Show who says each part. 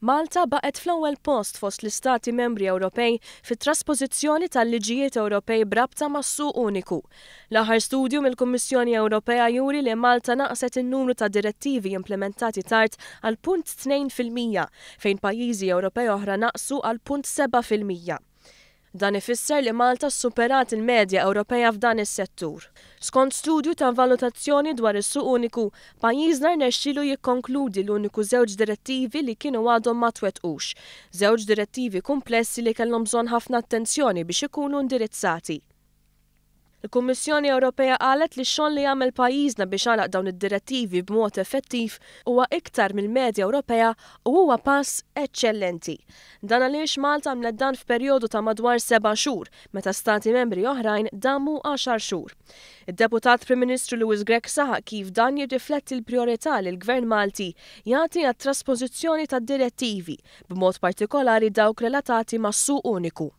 Speaker 1: Malta baqgħet fl-ewwel post fost l-Istati Membri Ewropej fit-trasposizzjoni tal-liġijiet Ewropej brabta mas-suq uniku. L-aħħar studju mill-Kummissjoni Ewropea juri li Malta naqset in-numru ta' direttivi implementati tard għal 0.2% fejn pajjiżi Ewropej oħra naqsu għal 0.7%. Dan ifisser li Malta ssuperat il-medja Ewropea f'dan is-settur. Skont studju ta' valutazzjoni dwar is-suq uniku, pajjiżna rnexxielu jikkonkludi l-uniku żewġ direttivi li kienu għadhom ma twettqux. Żewġ direttivi komplessi li kellhom bżonn ħafna attenzjoni biex ikunu indirizzati. Il-Kummissjoni Ewropea qalet li x-xogħol li jagħmel pajjiżna biex għalaq dawn id-direttivi b'mod effettiv huwa iktar mill-medja Ewropea u huwa pass eċċellenti. Dan għaliex Malta għamlet dan f'perjodu ta' madwar 7 xhur, meta stati membri oħrajn damu 10 xhur. Id-Deputat Prim Ministru Lewis Gregg saħaq kif dan jirrifletti l-prijorità li l-Gvern Malti jagħti għat-trasposizzjoni tad-direttivi, b'mod partikolari dawk relatati mas-suq uniku.